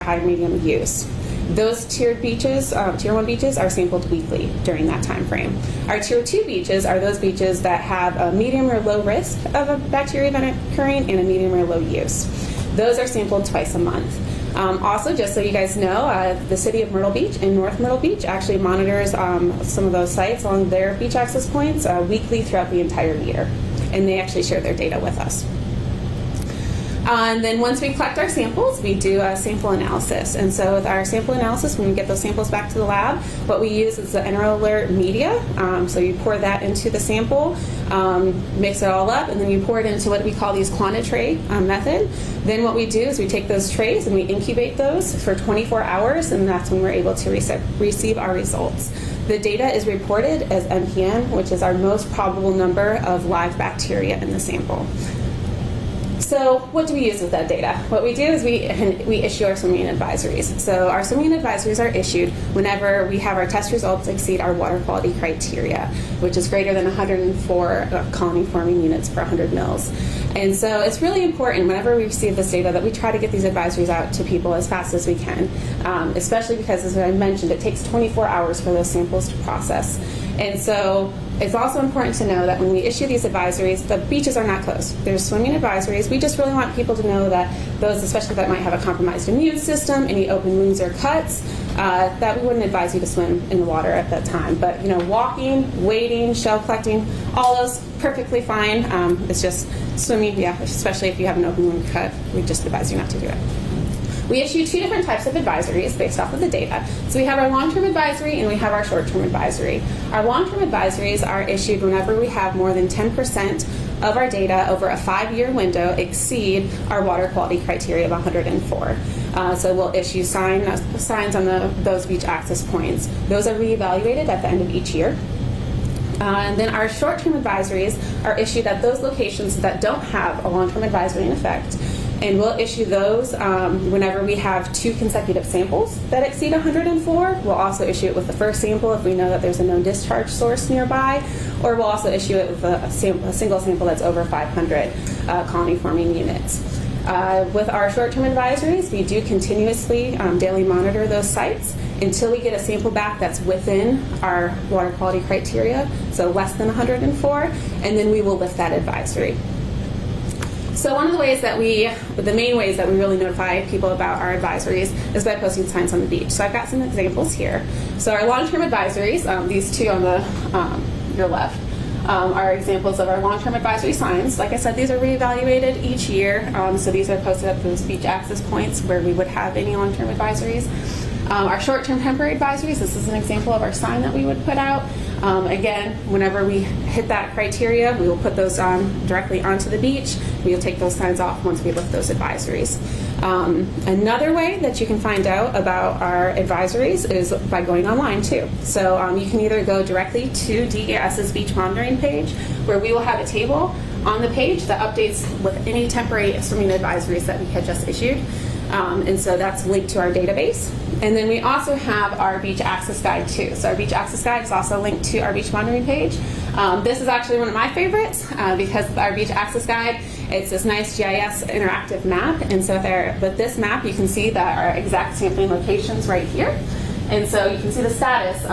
high, medium use. Those tiered beaches, tier 1 beaches, are sampled weekly during that time frame. Our tier 2 beaches are those beaches that have a medium or low risk of a bacteria event occurring and a medium or low use. Those are sampled twice a month. Also, just so you guys know, the city of Myrtle Beach and North Myrtle Beach actually monitors some of those sites along their beach access points weekly throughout the entire year, and they actually share their data with us. And then once we collect our samples, we do a sample analysis. And so with our sample analysis, when we get those samples back to the lab, what we use is the EnteroAlert media. So you pour that into the sample, mix it all up, and then you pour it into what we call these quanti-tray method. Then what we do is we take those trays and we incubate those for 24 hours, and that's when we're able to receive our results. The data is reported as MPN, which is our most probable number of live bacteria in the sample. So what do we use with that data? What we do is we issue our swimming advisories. So our swimming advisories are issued whenever we have our test results exceed our water quality criteria, which is greater than 104 colony forming units per 100 mils. And so it's really important whenever we receive this data that we try to get these advisories out to people as fast as we can, especially because, as I mentioned, it takes 24 hours for those samples to process. And so it's also important to know that when we issue these advisories, the beaches are not closed. There's swimming advisories. We just really want people to know that those, especially that might have a compromised immune system, any open wounds or cuts, that we wouldn't advise you to swim in the water at that time. But walking, wading, shell collecting, all those perfectly fine. It's just swimming, especially if you have an open wound cut, we just advise you not to do it. We issue two different types of advisories based off of the data. So we have our long-term advisory and we have our short-term advisory. Our long-term advisories are issued whenever we have more than 10% of our data over a 5-year window exceed our water quality criteria of 104. So we'll issue signs on those beach access points. Those are reevaluated at the end of each year. And then our short-term advisories are issued at those locations that don't have a long-term advisory in effect. And we'll issue those whenever we have 2 consecutive samples that exceed 104. We'll also issue it with the first sample if we know that there's a known discharge source nearby, or we'll also issue it with a single sample that's over 500 colony forming units. With our short-term advisories, we do continuously daily monitor those sites until we get a sample back that's within our water quality criteria, so less than 104, and then we will lift that advisory. So one of the main ways that we really notify people about our advisories is by posting signs on the beach. So I've got some examples here. So our long-term advisories, these two on your left, are examples of our long-term advisory signs. Like I said, these are reevaluated each year. So these are posted at those beach access points where we would have any long-term advisories. Our short-term temporary advisories, this is an example of our sign that we would put out. Again, whenever we hit that criteria, we will put those directly onto the beach. We will take those signs off once we lift those advisories. Another way that you can find out about our advisories is by going online too. So you can either go directly to DES's beach monitoring page, where we will have a table on the page that updates with any temporary swimming advisories that we had just issued. And so that's linked to our database. And then we also have our beach access guide too. So our beach access guide is also linked to our beach monitoring page. This is actually one of my favorites because our beach access guide, it's this nice GIS interactive map. And so with this map, you can see that our exact sampling locations right here. And so you can see the status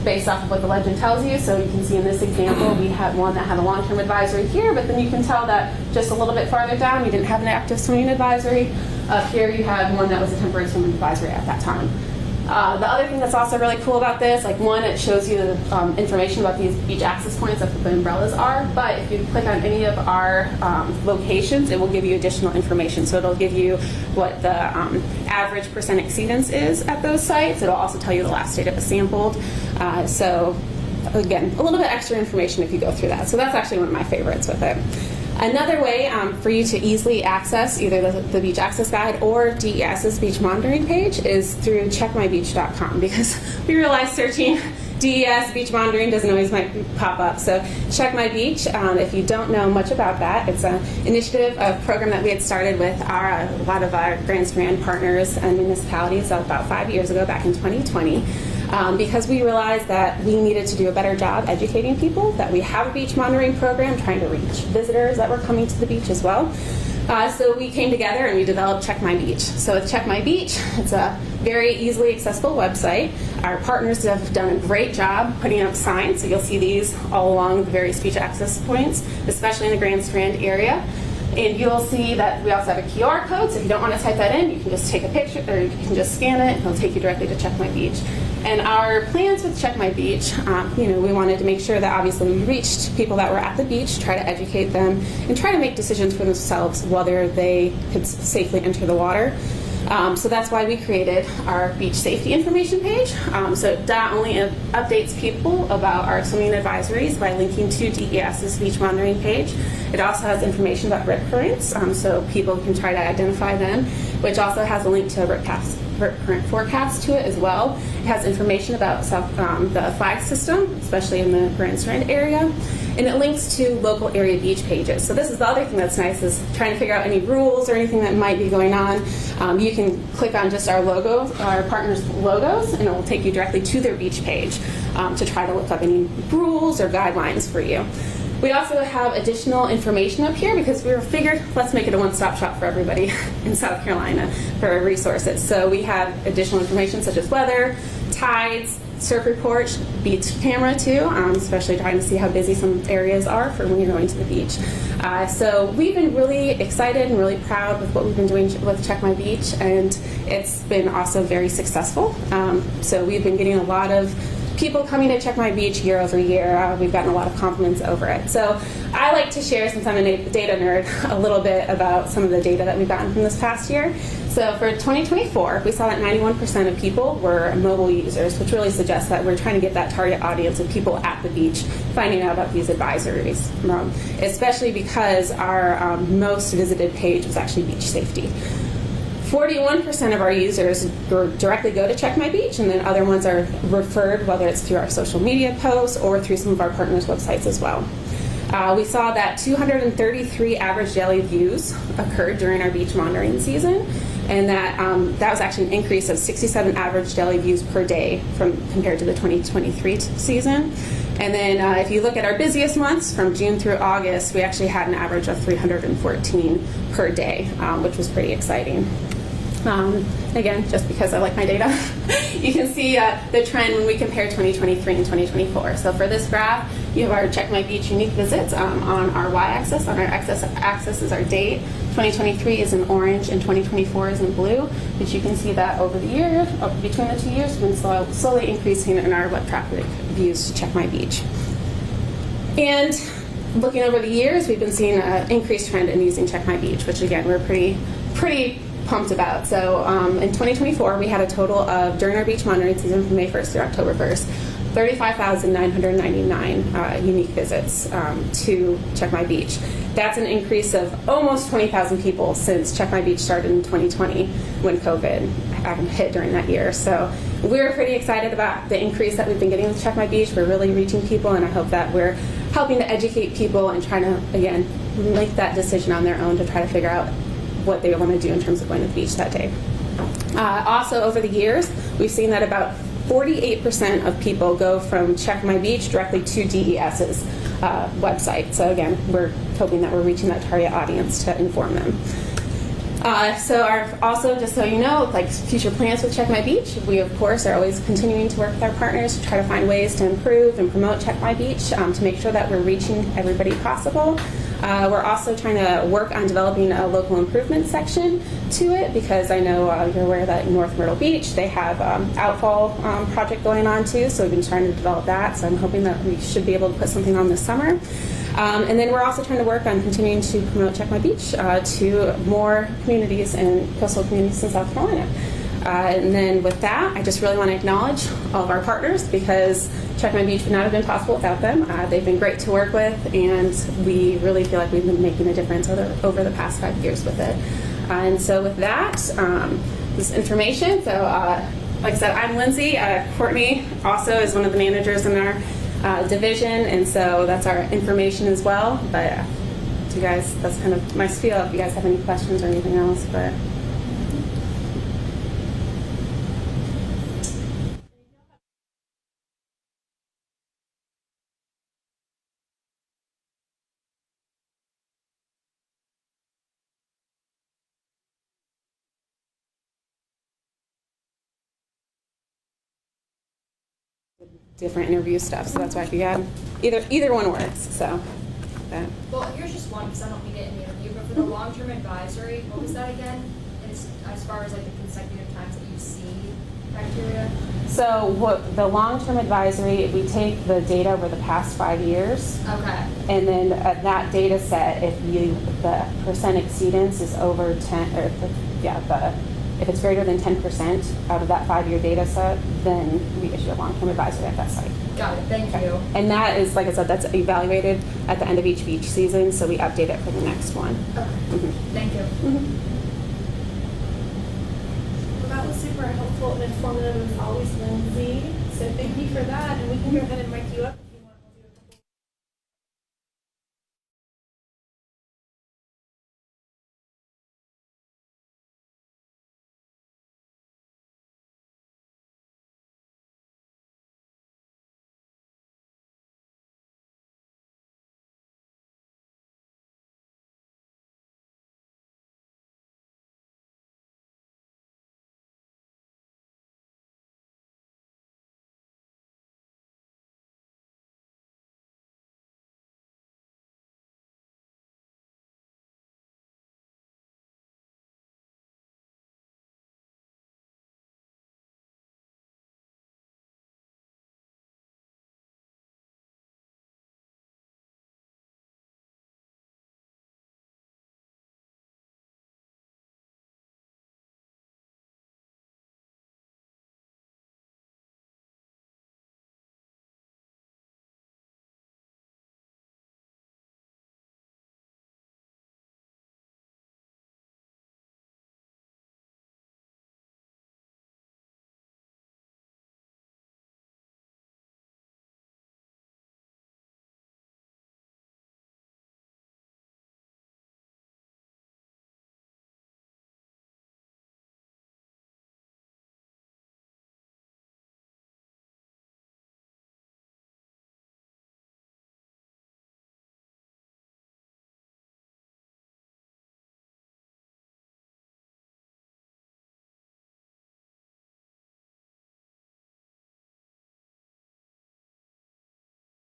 based off of what the legend tells you. So you can see in this example, we had one that had a long-term advisory here, but then you can tell that just a little bit farther down, we didn't have an active swimming advisory. Up here, you had one that was a temporary swimming advisory at that time. The other thing that's also really cool about this, it shows you the information about these beach access points, that's what the umbrellas are, but if you click on any of our locations, it will give you additional information. So it'll give you what the average percent exceedance is at those sites. It'll also tell you the last date it was sampled. So again, a little bit extra information if you go through that. So that's actually one of my favorites with it. Another way for you to easily access either the beach access guide or DES's beach monitoring page is through checkmybeach.com, because we realize searching DES beach monitoring doesn't always pop up. So Check My Beach, if you don't know much about that, it's an initiative, a program that we had started with a lot of our Grand Strand partners and municipalities about 5 years ago, back in 2020. Because we realized that we needed to do a better job educating people, that we have a beach monitoring program trying to reach visitors that were coming to the beach as well. So we came together and we developed Check My Beach. So with Check My Beach, it's a very easily accessible website. Our partners have done a great job putting up signs, so you'll see these all along the various beach access points, especially in the Grand Strand area. And you'll see that we also have a QR code, so if you don't want to type that in, you can just take a picture, or you can just scan it, and it'll take you directly to Check My Beach. And our plans with Check My Beach, we wanted to make sure that obviously we reached people that were at the beach, try to educate them, and try to make decisions for themselves whether they could safely enter the water. So that's why we created our beach safety information page. So it not only updates people about our swimming advisories by linking to DES's beach monitoring page, it also has information about rip currents, so people can try to identify them, which also has a link to a rip current forecast to it as well. It has information about the flag system, especially in the Grand Strand area, and it links to local area beach pages. So this is the other thing that's nice, is trying to figure out any rules or anything that might be going on. You can click on just our logos, our partners' logos, and it will take you directly to their beach page to try to look up any rules or guidelines for you. We also have additional information up here because we figured let's make it a one-stop shop for everybody in South Carolina for resources. So we have additional information such as weather, tides, surf reports, beach camera too, especially trying to see how busy some areas are for when you're going to the beach. So we've been really excited and really proud with what we've been doing with Check My Beach, and it's been also very successful. So we've been getting a lot of people coming to Check My Beach year over year. We've gotten a lot of compliments over it. So I like to share, since I'm a data nerd, a little bit about some of the data that we've gotten from this past year. So for 2024, we saw that 91% of people were mobile users, which really suggests that we're trying to get that target audience of people at the beach finding out about these advisories, especially because our most visited page was actually beach safety. 41% of our users directly go to Check My Beach, and then other ones are referred, whether it's through our social media posts or through some of our partners' websites as well. We saw that 233 average daily views occurred during our beach monitoring season, and that was actually an increase of 67 average daily views per day compared to the 2023 season. And then if you look at our busiest months from June through August, we actually had an average of 314 per day, which was pretty exciting. Again, just because I like my data, you can see the trend when we compare 2023 and 2024. So for this graph, you have our Check My Beach unique visits on our y-axis. On our x-axis is our date. 2023 is in orange and 2024 is in blue. But you can see that over the year, between the 2 years, we've been slowly increasing in our web traffic views to Check My Beach. And looking over the years, we've been seeing an increased trend in using Check My Beach, which again, we're pretty pumped about. So in 2024, we had a total of, during our beach monitoring season from May 1st through October 1st, 35,999 unique visits to Check My Beach. That's an increase of almost 20,000 people since Check My Beach started in 2020 when COVID hit during that year. So we're pretty excited about the increase that we've been getting with Check My Beach. We're really reaching people, and I hope that we're helping to educate people and trying to, again, make that decision on their own to try to figure out what they want to do in terms of going to the beach that day. Also, over the years, we've seen that about 48% of people go from Check My Beach directly to DES's website. So again, we're hoping that we're reaching that target audience to inform them. Also, just so you know, like future plans with Check My Beach, we of course are always continuing to work with our partners to try to find ways to improve and promote Check My Beach to make sure that we're reaching everybody possible. We're also trying to work on developing a local improvement section to it, because I know you're aware that North Myrtle Beach, they have outfall project going on too, so we've been trying to develop that, so I'm hoping that we should be able to put something on this summer. And then we're also trying to work on continuing to promote Check My Beach to more communities and coastal communities in South Carolina. And then with that, I just really want to acknowledge all of our partners, because Check My Beach would not have been possible without them. They've been great to work with, and we really feel like we've been making a difference over the past 5 years with it. And so with that, this information, so like I said, I'm Lindsay. Courtney also is one of the managers in our division, and so that's our information as well. But you guys, that's kind of my spiel. If you guys have any questions or anything else, but. different interview stuff. So that's why if you had either one works. So. That. Well, here's just one because I don't need it in the interview. But for the long-term advisory, what was that again? As far as like the consecutive times that you see bacteria. So what the long-term advisory, we take the data over the past 5 years. Okay. And then that data set, if the percent exceedance is over 10, or if it's greater than 10% out of that 5-year data set, then we issue a long-term advisory at that site. Got it. Thank you. And that is, like I said, that's evaluated at the end of each beach season, so we update it for the next one. Okay. Mm-hmm. Thank you. Mm-hmm. Well, that was super helpful and informative as always, Lindsay. So thank you for that, and we can go ahead and mic you up.